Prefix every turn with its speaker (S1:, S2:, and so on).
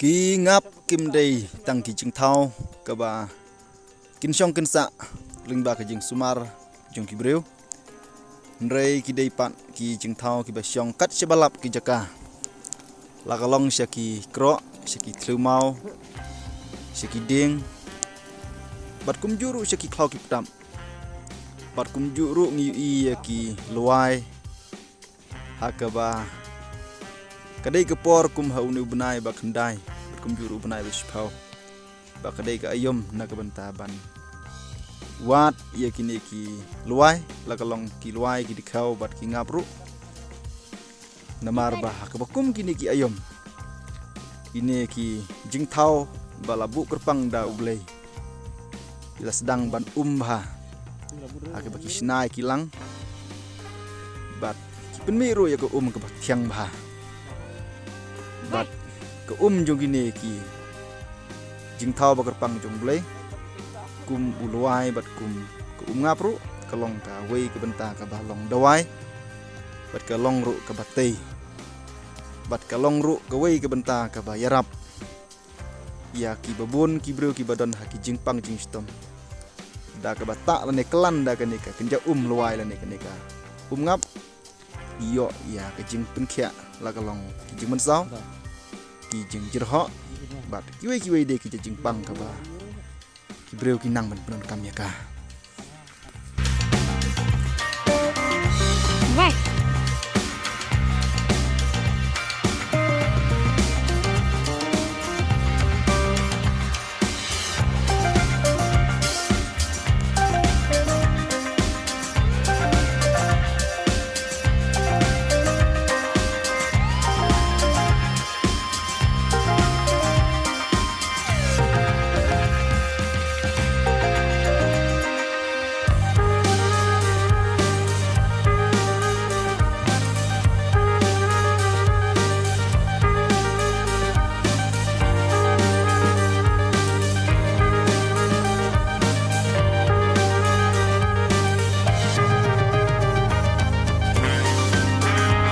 S1: Ki ngap kim day tang ki jing thao ka ba kin shong kin sa ling ba ka jing sumar jong ki breu nrei ki day pat ki jing thao ki ba shong kat sebalap ki jaka la ka long sha ki kro sha ki thlu mau sha ki ding bat kum juru sha ki khlau ki ptam bat kum juru ngi i ki luai ha ka ba kadai ke por kum hau ni benai ba khandai kum juru benai bis phau ba kadai ke ayom na ka banta ban wat ye kini ki luai la ka long ki luai ki dikhau bat ki ngapru namar ba ka ba kum kini ki ayom ini ki jingthau ba labu kerpang da ublei ila sedang ban ba ha ka ba ki snai ki lang bat ki penmiru ya ko ke ba thiang ba bat ke jong gini ki jing thau bakar pang jong blai kum uluai bat kum ke ngapru kalong ka wei ke benta ka balong dawai bat ka long ru ka batei bat ka long ru ka wei ke benta ka ba yarap ya ki babun ki breu ki badon ha ki jing pang jing stom da ka bata la ne klan da ka ne ka kenja luai la ne ka ngap yo ya ke jing penkhia la ka long ki jing mensau ki jing jirho bat kiwe de ki jing pang ka ba ki breu ki nang ban kam ya ka
S2: Vai